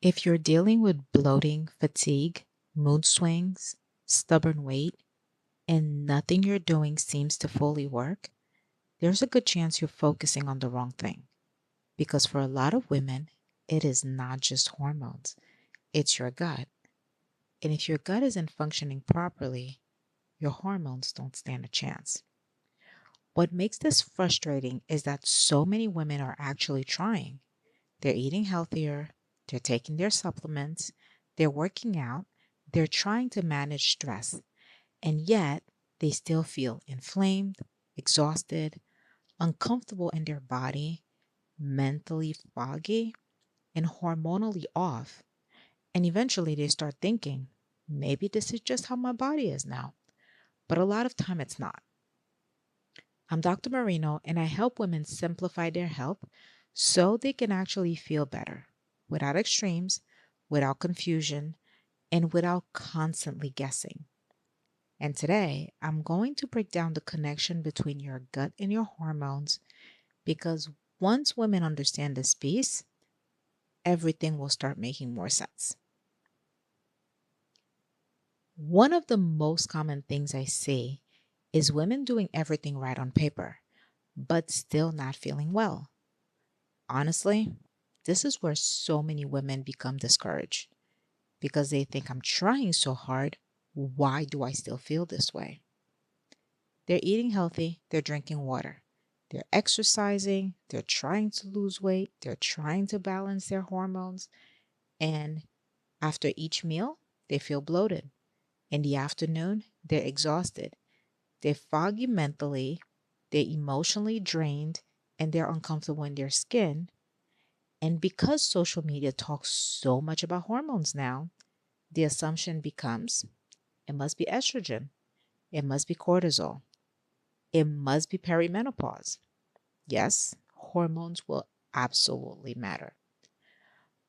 If you're dealing with bloating, fatigue, mood swings, stubborn weight, and nothing you're doing seems to fully work, there's a good chance you're focusing on the wrong thing. Because for a lot of women, it is not just hormones, it's your gut. And if your gut isn't functioning properly, your hormones don't stand a chance. What makes this frustrating is that so many women are actually trying. They're eating healthier, they're taking their supplements, they're working out, they're trying to manage stress, and yet they still feel inflamed, exhausted, uncomfortable in their body, mentally foggy, and hormonally off. And eventually they start thinking, maybe this is just how my body is now. But a lot of time it's not. I'm Dr. Marino, and I help women simplify their health so they can actually feel better without extremes, without confusion, and without constantly guessing. And today, I'm going to break down the connection between your gut and your hormones because once women understand this piece, everything will start making more sense. One of the most common things I see is women doing everything right on paper, but still not feeling well. Honestly, this is where so many women become discouraged because they think I'm trying so hard. Why do I still feel this way? They're eating healthy, they're drinking water, they're exercising, they're trying to lose weight, they're trying to balance their hormones, and after each meal, they feel bloated. In the afternoon, they're exhausted, they're foggy mentally, they're emotionally drained, and they're uncomfortable in their skin. And because social media talks so much about hormones now, the assumption becomes it must be estrogen, it must be cortisol, it must be perimenopause. Yes, hormones will absolutely matter.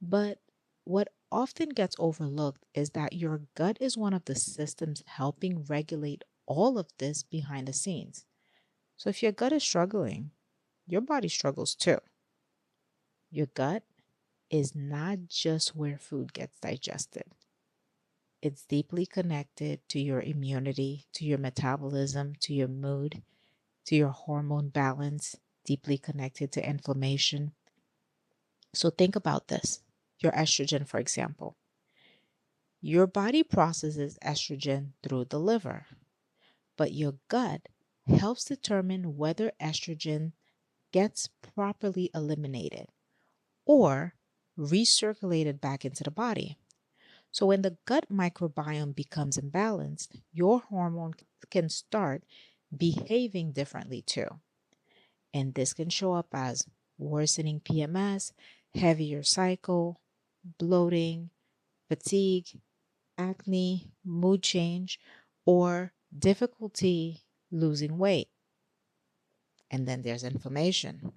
But what often gets overlooked is that your gut is one of the systems helping regulate all of this behind the scenes. So if your gut is struggling, your body struggles too. Your gut is not just where food gets digested. It's deeply connected to your immunity, to your metabolism, to your mood, to your hormone balance, deeply connected to inflammation. So think about this. Your estrogen, for example. Your body processes estrogen through the liver, but your gut helps determine whether estrogen gets properly eliminated or recirculated back into the body. So when the gut microbiome becomes imbalanced, your hormone can start behaving differently too. And this can show up as worsening PMS, heavier cycle, bloating, fatigue, acne, mood change, or difficulty losing weight. And then there's inflammation.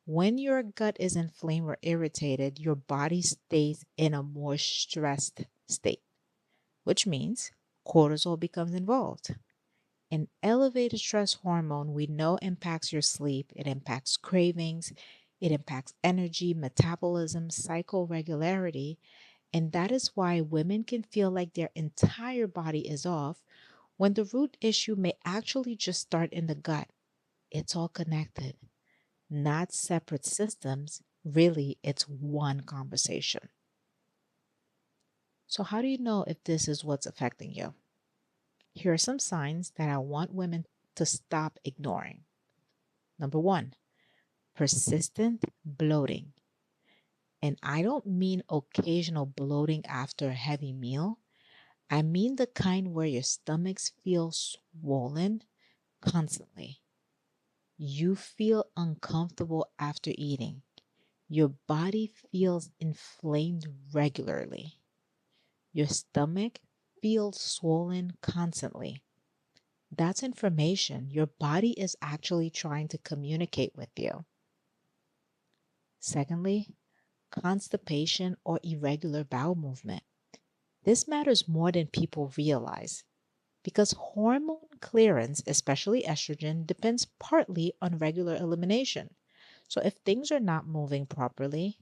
When your gut is inflamed or irritated, your body stays in a more stressed state, which means cortisol becomes involved. An elevated stress hormone we know impacts your sleep, it impacts cravings, it impacts energy, metabolism, cycle regularity, and that is why women can feel like their entire body is off when the root issue may actually just start in the gut. It's all connected, not separate systems. Really, it's one conversation. So, how do you know if this is what's affecting you? Here are some signs that I want women to stop ignoring. Number one, persistent bloating. And I don't mean occasional bloating after a heavy meal. I mean the kind where your stomachs feel swollen constantly. You feel uncomfortable after eating. Your body feels inflamed regularly. Your stomach feels swollen constantly. That's information your body is actually trying to communicate with you. Secondly, constipation or irregular bowel movement. This matters more than people realize because hormone clearance, especially estrogen, depends partly on regular elimination. So if things are not moving properly,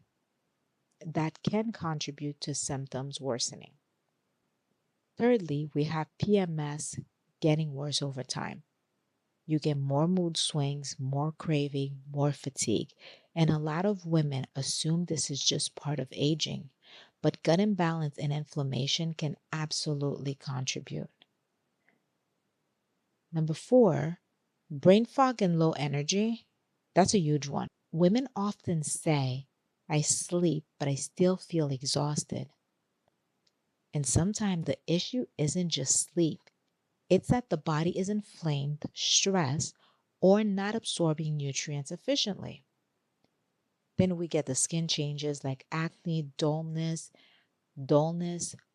that can contribute to symptoms worsening. Thirdly, we have PMS getting worse over time. You get more mood swings, more craving, more fatigue. And a lot of women assume this is just part of aging, but gut imbalance and inflammation can absolutely contribute. Number four, brain fog and low energy. That's a huge one. Women often say, I sleep, but I still feel exhausted. And sometimes the issue isn't just sleep, it's that the body is inflamed, stressed, or not absorbing nutrients efficiently. Then we get the skin changes like acne, dullness,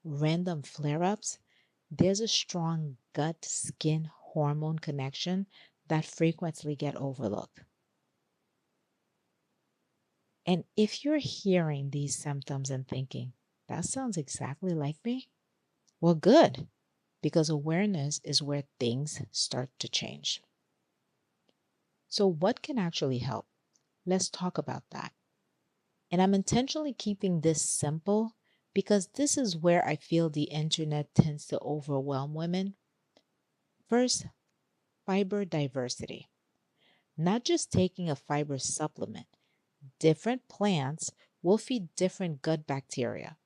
random flare ups. There's a strong gut skin hormone connection that frequently get overlooked. And if you're hearing these symptoms and thinking, that sounds exactly like me, well, good, because awareness is where things start to change. So, what can actually help? Let's talk about that. And I'm intentionally keeping this simple because this is where I feel the internet tends to overwhelm women. First, fiber diversity. Not just taking a fiber supplement, different plants will feed different gut bacteria.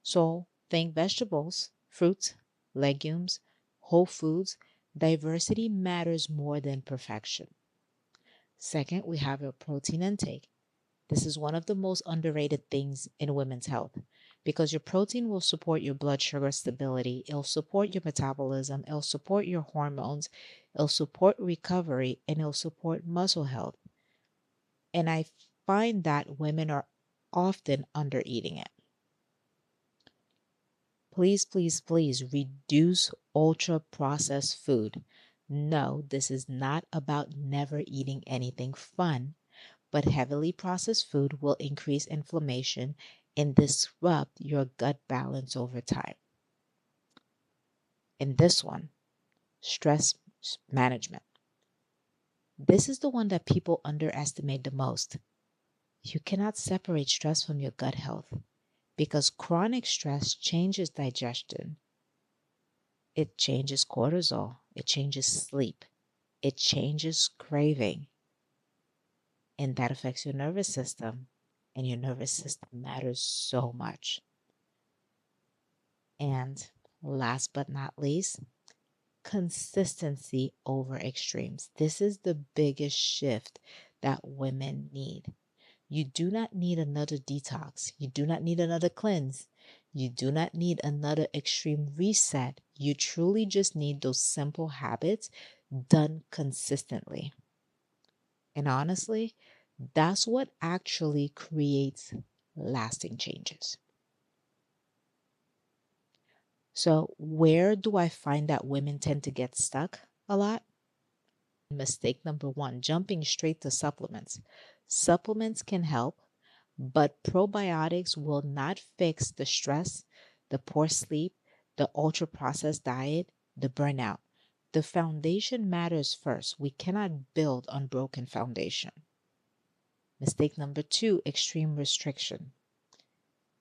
So, think vegetables, fruits, legumes, whole foods. Diversity matters more than perfection. Second, we have your protein intake. This is one of the most underrated things in women's health because your protein will support your blood sugar stability, it'll support your metabolism, it'll support your hormones, it'll support recovery, and it'll support muscle health. And I find that women are often under eating it. Please, please, please reduce ultra processed food. No, this is not about never eating anything fun, but heavily processed food will increase inflammation and disrupt your gut balance over time. And this one, stress management. This is the one that people underestimate the most. You cannot separate stress from your gut health because chronic stress changes digestion, it changes cortisol, it changes sleep, it changes craving, and that affects your nervous system. And your nervous system matters so much. And last but not least, consistency over extremes. This is the biggest shift that women need. You do not need another detox. You do not need another cleanse. You do not need another extreme reset. You truly just need those simple habits done consistently. And honestly, that's what actually creates lasting changes. So, where do I find that women tend to get stuck a lot? Mistake number one, jumping straight to supplements. Supplements can help, but probiotics will not fix the stress, the poor sleep, the ultra processed diet, the burnout. The foundation matters first. We cannot build on broken foundation. Mistake number two, extreme restriction.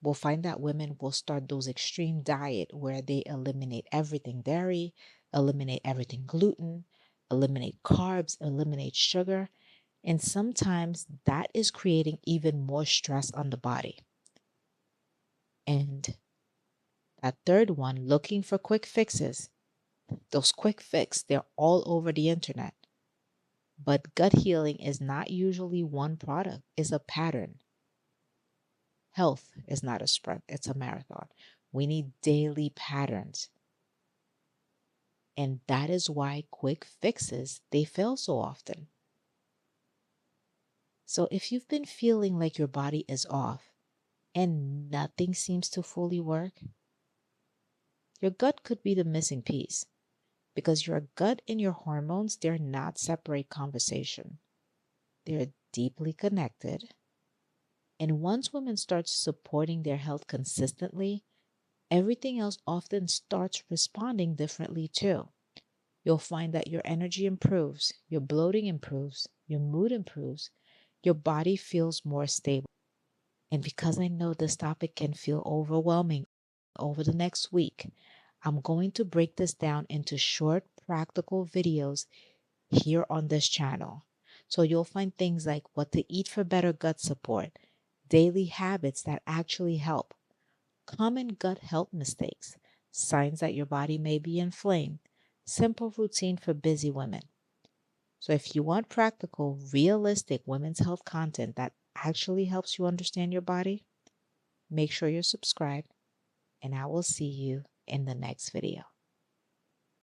We'll find that women will start those extreme diet where they eliminate everything dairy, eliminate everything gluten, eliminate carbs, eliminate sugar, and sometimes that is creating even more stress on the body. And that third one, looking for quick fixes. Those quick fixes, they're all over the internet. But gut healing is not usually one product, it's a pattern. Health is not a sprint, it's a marathon. We need daily patterns. And that is why quick fixes, they fail so often. So if you've been feeling like your body is off and nothing seems to fully work, your gut could be the missing piece because your gut and your hormones, they're not separate conversation. They're deeply connected. And once women start supporting their health consistently, everything else often starts responding differently too. You'll find that your energy improves, your bloating improves, your mood improves, your body feels more stable. And because I know this topic can feel overwhelming over the next week, I'm going to break this down into short, practical videos here on this channel. So you'll find things like what to eat for better gut support, daily habits that actually help, common gut health mistakes, signs that your body may be inflamed, simple routine for busy women. So if you want practical, realistic women's health content that actually helps you understand your body, make sure you're subscribed, and I will see you in the next video.